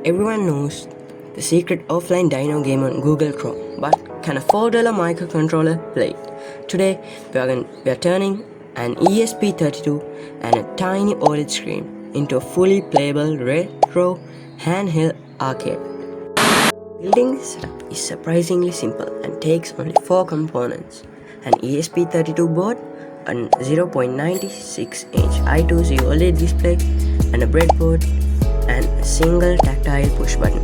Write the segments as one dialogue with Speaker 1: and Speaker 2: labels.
Speaker 1: Everyone knows the secret offline Dino game on Google Chrome, but can a $4 microcontroller play it? Today we are turning an ESP32 and a tiny OLED screen into a fully playable retro handheld arcade. Building this setup is surprisingly simple and takes only 4 components: an ESP32 board, a 0.96-inch I2C OLED display, and a breadboard, and a single tactile push button.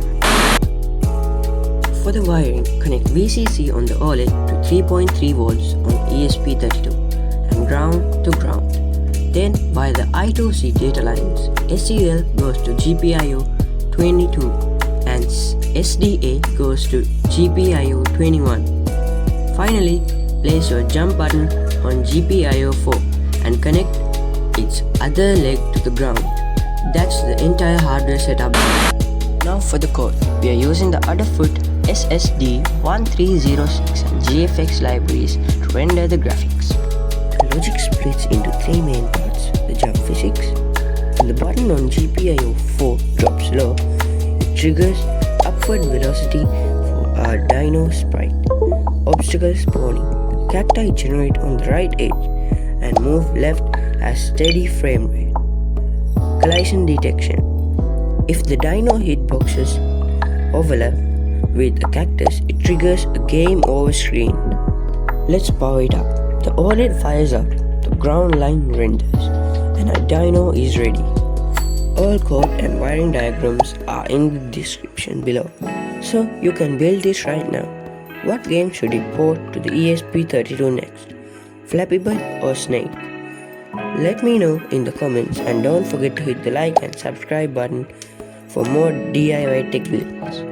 Speaker 1: For the wiring, connect VCC on the OLED to 3.3 volts on ESP32 and ground to ground. Then via the I2C data lines, SEL goes to GPIO 22 and SDA goes to GPIO 21. Finally, place your jump button on GPIO 4 and connect its other leg to the ground. That's the entire hardware setup. Now for the code, we are using the Adafruit SSD1306 and GFX libraries to render the graphics. The logic splits into 3 main parts: the jump physics. When the button on GPIO 4 drops low, it triggers upward velocity for our Dino sprite. Obstacle spawning. Cacti generate on the right edge and move left as steady frame rate. Collision detection. If the Dino hitboxes overlap with a cactus, it triggers a game over screen. Let's power it up. The OLED fires up, the ground line renders, and our Dino is ready. All code and wiring diagrams are in the description below, so you can build this right now. What game should it port to the ESP32 next? Flappy Bird or Snake? Let me know in the comments, and don't forget to hit the like and subscribe button for more DIY tech builds.